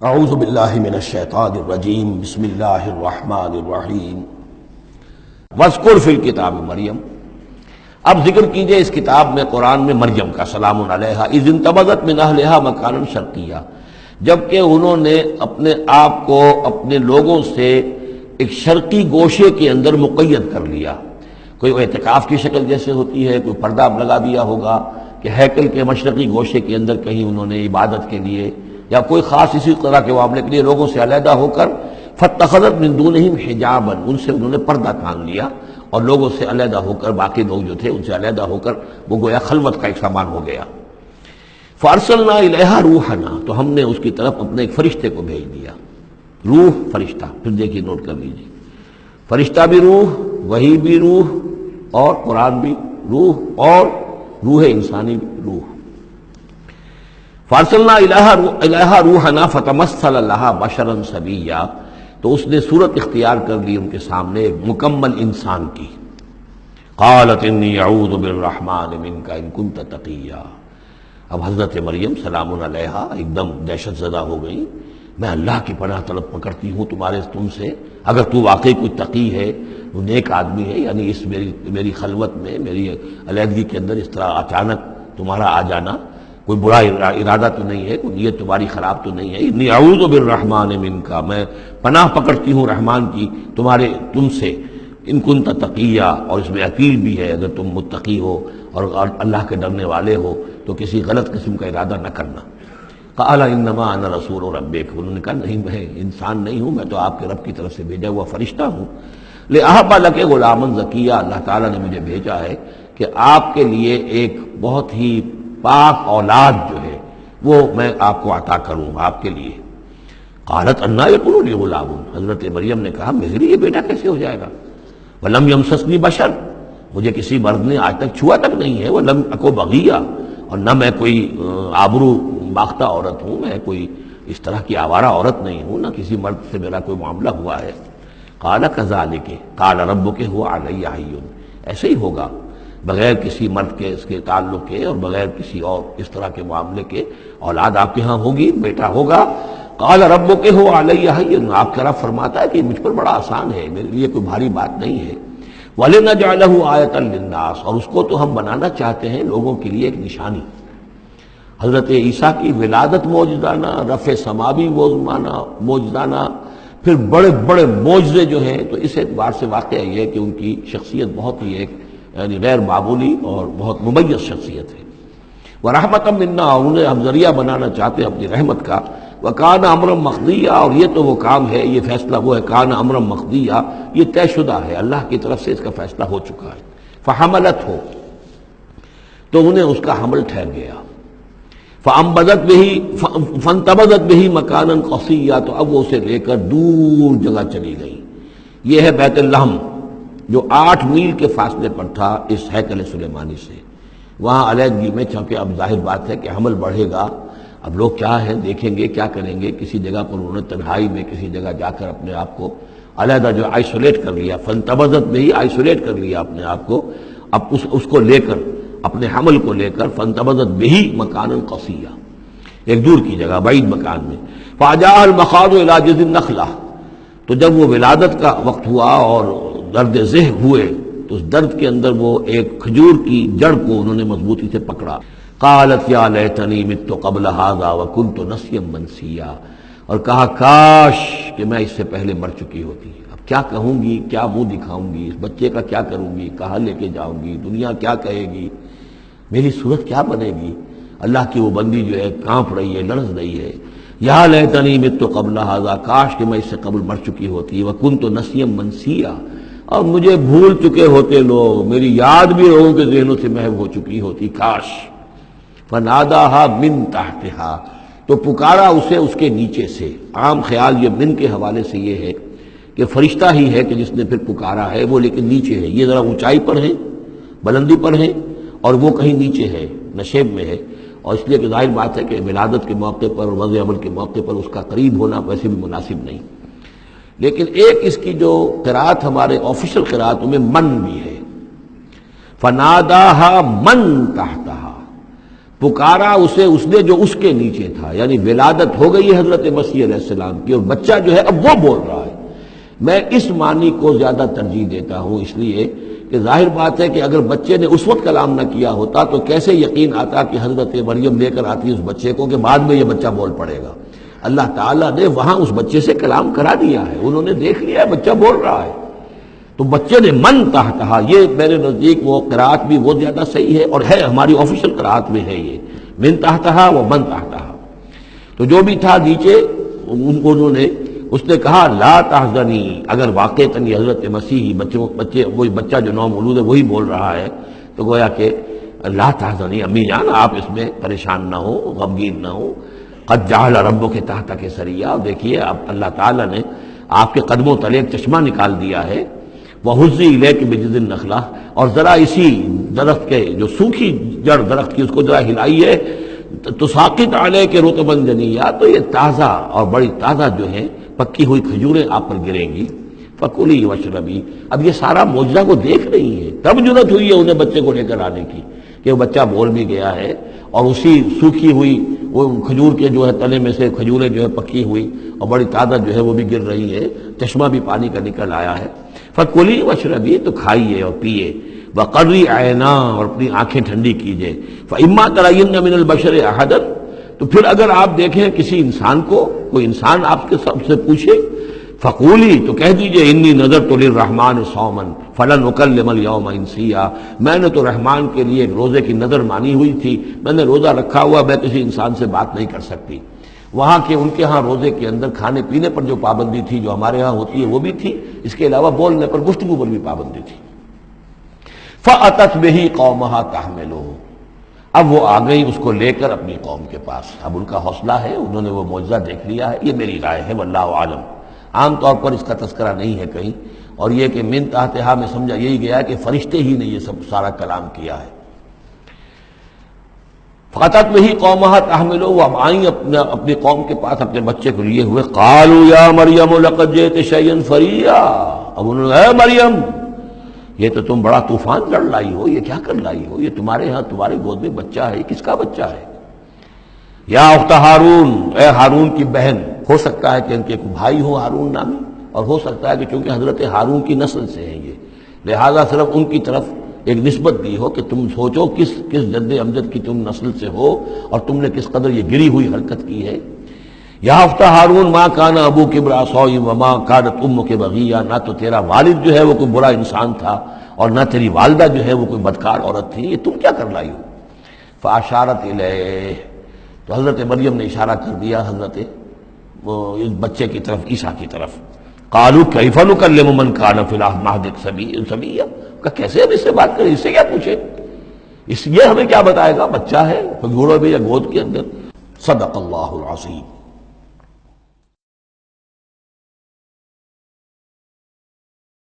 اعوذ باللہ من الشیطان الرجیم بسم اللہ الرحمن الرحیم واذکر فی الکتاب مریم۔ اب ذکر کیجئے اس کتاب میں، قرآن میں، مریم کا سلام علیہا اذ انتبذت من اہلہا مکانا شرقیہ، جبکہ انہوں نے اپنے آپ کو اپنے لوگوں سے ایک شرقی گوشے کے اندر مقید کر لیا۔ کوئی اعتکاف کی شکل جیسے ہوتی ہے، کوئی پردہ لگا دیا ہوگا کہ ہیکل کے مشرقی گوشے کے اندر کہیں انہوں نے عبادت کے لیے یا کوئی خاص اسی طرح کے معاملے کے لیے لوگوں سے علیحدہ ہو کر فاتخذت من دونہم حجابا، ان سے انہوں نے پردہ تان لیا اور لوگوں سے علیحدہ ہو کر، باقی لوگ جو تھے ان سے علیحدہ ہو کر وہ گویا خلوت کا ایک سامان ہو گیا۔ فارسلنا الیہا روحنا، تو ہم نے اس کی طرف اپنے ایک فرشتے کو بھیج دیا۔ روح فرشتہ، پھر دیکھیے نوٹ کر لیجیے، فرشتہ بھی روح، وحی بھی روح، اور قرآن بھی روح، اور روح انسانی بھی روح۔ فارسلنا الیہا روحنا فتمثل لہا بشرا سویا، تو اس نے صورت اختیار کر لی ان کے سامنے ایک مکمل انسان کی۔ قالت انی اعوذ بالرحمن منک ان کنت تقیا، اب حضرت مریم سلام علیہا ایک دم دہشت زدہ ہو گئی۔ میں اللہ کی پناہ طلب پکڑتی ہوں تم سے، اگر تو واقعی کوئی تقی ہے، وہ نیک آدمی ہے، یعنی اس میری خلوت میں، میری علیحدگی کے اندر اس طرح اچانک تمہارا آ جانا کوئی برا ارادہ تو نہیں ہے، کوئی نیت تمہاری خراب تو نہیں ہے۔ انی اعوذ بالرحمن منک، میں پناہ پکڑتی ہوں رحمان کی تم سے، ان کنت تقیہ، اور اس میں اپیل بھی ہے اگر تم متقی ہو اور اللہ کے ڈرنے والے ہو تو کسی غلط قسم کا ارادہ نہ کرنا۔ قال انما انا رسول ربک، انہوں نے کہا نہیں، میں انسان نہیں ہوں، میں تو آپ کے رب کی طرف سے بھیجا ہوا فرشتہ ہوں۔ لأہب لک غلاما زکیہ، اللہ تعالیٰ نے مجھے بھیجا ہے کہ آپ کے لیے ایک بہت ہی پاک اولاد جو ہے وہ میں آپ کو عطا کروں آپ کے لیے۔ قالت انا یکون لی غلام، حضرت مریم نے کہا میرے لیے بیٹا کیسے ہو جائے گا؟ ولم یمسسنی بشر، مجھے کسی مرد نے آج تک چھوا تک نہیں ہے۔ ولم اکو بغیہ، اور نہ میں کوئی آبرو باختہ عورت ہوں، میں کوئی اس طرح کی آوارہ عورت نہیں ہوں، نہ کسی مرد سے میرا کوئی معاملہ ہوا ہے۔ قال کذالک قال ربک هو علی حی، ایسے ہی ہوگا بغیر کسی مرد کے اس کے تعلق کے اور بغیر کسی اور اس طرح کے معاملے کے اولاد آپ کے ہاں ہوگی، بیٹا ہوگا۔ قال ربک هو علی حی، آپ کا رب فرماتا ہے کہ مجھ پر بڑا آسان ہے، میرے لیے کوئی بھاری بات نہیں ہے۔ وَلِنَجْعَلَهُ آیَةً لِلنَّاسِ، اور اس کو تو ہم بنانا چاہتے ہیں لوگوں کے لیے ایک نشانی۔ حضرت عیسیٰ کی ولادت موجزانہ، رفع سماوی موجزانہ، پھر بڑے بڑے معجزے جو ہیں، تو اس اعتبار سے واقعہ یہ ہے کہ ان کی شخصیت بہت ہی ایک یعنی غیر معمولی اور بہت ممیز شخصیت ہے۔ وَرَحْمَةً مِنَّا، انہیں ہم ذریعہ بنانا چاہتے ہیں اپنی رحمت کا۔ وَكَانَ أَمْرًا مَقْضِيًّا، اور یہ تو وہ کام ہے، یہ فیصلہ وہ ہے، کان امرا مقضیہ، یہ طے شدہ ہے، اللہ کی طرف سے اس کا فیصلہ ہو چکا ہے۔ فحملتہ، تو انہیں اس کا حمل ٹھہر گیا۔ فانتبذت بہ مکانا قصیا، تو اب وہ اسے لے کر دور جگہ چلی گئی۔ یہ ہے بیت لحم، جو 8 میل کے فاصلے پر تھا اس ہیکل سلیمانی سے۔ وہاں علیحدگی میں، چونکہ اب ظاہر بات ہے کہ حمل بڑھے گا، اب لوگ کیا ہے دیکھیں گے، کیا کریں گے، کسی جگہ پر انہوں نے تنہائی میں کسی جگہ جا کر اپنے آپ کو علیحدہ جو آئسولیٹ کر لیا، فانتبذت بہ، آئسولیٹ کر لیا اپنے آپ کو، اب اس کو لے کر، اپنے حمل کو لے کر، فانتبذت بہ مکانا قصیا، ایک دور کی جگہ، بعید مکان میں۔ فاجاء المخاض الی جذع النخلہ، تو جب وہ ولادت کا وقت ہوا اور درد ذہ ہوئے تو اس درد کے اندر وہ ایک کھجور کی جڑ کو انہوں نے مضبوطی سے پکڑا۔ قالت یا لیتنی مت قبل ھذا وکنت نسیا منسیا، اور کہا کاش کہ میں اس سے پہلے مر چکی ہوتی۔ اب کیا کہوں گی، کیا منہ دکھاؤں گی، اس بچے کا کیا کروں گی، کہاں لے کے جاؤں گی، دنیا کیا کہے گی، میری صورت کیا بنے گی۔ اللہ کی وہ بندی جو ہے کانپ رہی ہے، لرز رہی ہے۔ یا لیتنی مت قبل ھذا، کاش کہ میں اس سے قبل مر چکی ہوتی، وکنت نسیا منسیا، اور مجھے بھول چکے ہوتے لوگ، میری یاد بھی لوگوں کے ذہنوں سے محو ہو چکی ہوتی، کاش۔ فناداہا من تحتہا، تو پکارا اسے اس کے نیچے سے۔ عام خیال یہ من کے حوالے سے یہ ہے کہ فرشتہ ہی ہے کہ جس نے پھر پکارا ہے، وہ لیکن نیچے ہے، یہ ذرا اونچائی پر ہے، بلندی پر ہے، اور وہ کہیں نیچے ہے، نشیب میں ہے، اور اس لیے کہ ظاہر بات ہے کہ ولادت کے موقع پر اور وضع عمل کے موقع پر اس کا قریب ہونا ویسے بھی مناسب نہیں۔ لیکن ایک اس کی جو قرات ہمارے آفیشل قراتوں میں من بھی ہے، فناداہا من تحتہا، پکارا اسے اس نے جو اس کے نیچے تھا، یعنی ولادت ہو گئی ہے حضرت مسیح علیہ السلام کی، اور بچہ جو ہے اب وہ بول رہا ہے۔ میں اس معنی کو زیادہ ترجیح دیتا ہوں، اس لیے کہ ظاہر بات ہے کہ اگر بچے نے اس وقت کلام نہ کیا ہوتا تو کیسے یقین آتا کہ حضرت مریم لے کر آتی اس بچے کو کہ بعد میں یہ بچہ بول پڑے گا۔ اللہ تعالیٰ نے وہاں اس بچے سے کلام کرا دیا ہے، انہوں نے دیکھ لیا ہے بچہ بول رہا ہے، تو بچے نے من تحتہا، یہ میرے نزدیک وہ قرات بھی وہ زیادہ صحیح ہے، اور ہے ہماری آفیشیل قرات میں ہے یہ من تحتہا و من تحتہا۔ تو جو بھی تھا نیچے انہوں نے، اس نے کہا لا تحزنی، اگر واقعتاً یہ حضرت مسیح وہی بچہ جو نو مولود ہے وہی بول رہا ہے، تو گویا کہ لا تحزنی امی جان آپ اس میں پریشان نہ ہو، غمگین نہ ہو، قد جعل ربک تحتک سریا، دیکھیے اب اللہ تعالیٰ نے آپ کے قدموں تلے ایک چشمہ نکال دیا ہے، وَهُزِّي إِلَيْكِ بِجِذِعِ النَّخْلَةِ، اور ذرا اسی درخت کے جو سوکھی جڑ درخت کی اس کو ذرا ہلائیے، تُسَاقِطْ عَلَيْكِ رُطْبًا جَنِيًّا، تو یہ تازہ اور بڑی تازہ جو ہے پکی ہوئی کھجوریں آپ پر گریں گی، فَكُلِي وَاشْرَبِي۔ اب یہ سارا معجزہ وہ دیکھ رہی ہے، تب ضرورت ہوئی ہے انہیں بچے کو لے کر آنے کی کہ وہ بچہ بول بھی گیا ہے، اور اسی سوکھی ہوئی وہ کھجور کے جو ہے تنے میں سے کھجوریں جو ہے پکی ہوئی اور بڑی تازہ جو ہے وہ بھی گر رہی ہے، چشمہ بھی پانی کا نکل آیا ہے۔ فَكُلِي وَاشْرَبِي، تو کھائیے اور پیئے، وَقَرِّ عَيْنًا، اور اپنی آنکھیں ٹھنڈی کیجیے، فَإِمَّا تَرَيِنَّ مِنَ الْبَشَرِ أَحَدًا، تو پھر اگر آپ دیکھیں کسی انسان کو، کوئی انسان آپ کے سب سے پوچھے، فقولی، تو کہہ دیجئے انی نذرت للرحمن صوما فلن اکلم اليوم انسیا، میں نے تو رحمان کے لیے ایک روزے کی نذر مانی ہوئی تھی، میں نے روزہ رکھا ہوا، میں کسی انسان سے بات نہیں کر سکتی۔ وہاں کے ان کے ہاں روزے کے اندر کھانے پینے پر جو پابندی تھی جو ہمارے ہاں ہوتی ہے وہ بھی تھی، اس کے علاوہ بولنے پر، گفتگو پر بھی پابندی تھی۔ فأتت بہ قومہا تحملہ، اب وہ آ گئی اس کو لے کر اپنی قوم کے پاس، اب ان کا حوصلہ ہے، انہوں نے وہ معجزہ دیکھ لیا ہے، یہ میری رائے ہے، واللہ عالم۔ عام طور پر اس کا تذکرہ نہیں ہے کہیں، اور یہ کہ من تحتہا میں سمجھا یہی گیا ہے کہ فرشتے ہی نے یہ سب سارا کلام کیا ہے۔ فاتت وہی قومہا تحملہ، وہ اب آئیں اپنی قوم کے پاس اپنے بچے کو لیے ہوئے، قالوا یا مریم لقد جئت شیئا فریا، اب انہوں نے اے مریم یہ تو تم بڑا طوفان لڑ لائی ہو، یہ کیا کر لائی ہو، یہ تمہارے ہاں تمہارے گود میں بچہ ہے، کس کا بچہ ہے؟ یا اخت ہارون، اے ہارون کی بہن، ہو سکتا ہے کہ ان کے بھائی ہو ہارون نامی، اور ہو سکتا ہے کہ چونکہ حضرت ہارون کی نسل سے ہیں یہ، لہذا صرف ان کی طرف ایک نسبت دی ہو کہ تم سوچو کس جد امجد کی تم نسل سے ہو اور تم نے کس قدر یہ گری ہوئی حرکت کی ہے۔ یا اخت ہارون ما کان ابوک امرأ سوء وما کانت امک بغیہ، نہ تو تیرا والد جو ہے وہ کوئی برا انسان تھا اور نہ تیری والدہ جو ہے وہ کوئی بدکار عورت تھی، یہ تم کیا کر لائی ہو؟ فاشارت الیہ، تو حضرت مریم نے اشارہ کر دیا حضرت اس بچے کی طرف، عیسیٰ کی طرف۔ قالوا کیف نکلم من کان فی المہد صبیا، کہ کیسے ہم اس سے بات کریں، اس سے کیا پوچھیں، اس یہ ہمیں کیا بتائے گا، بچہ ہے گھوڑوں میں یا گود کے اندر۔ صدق اللہ العظیم۔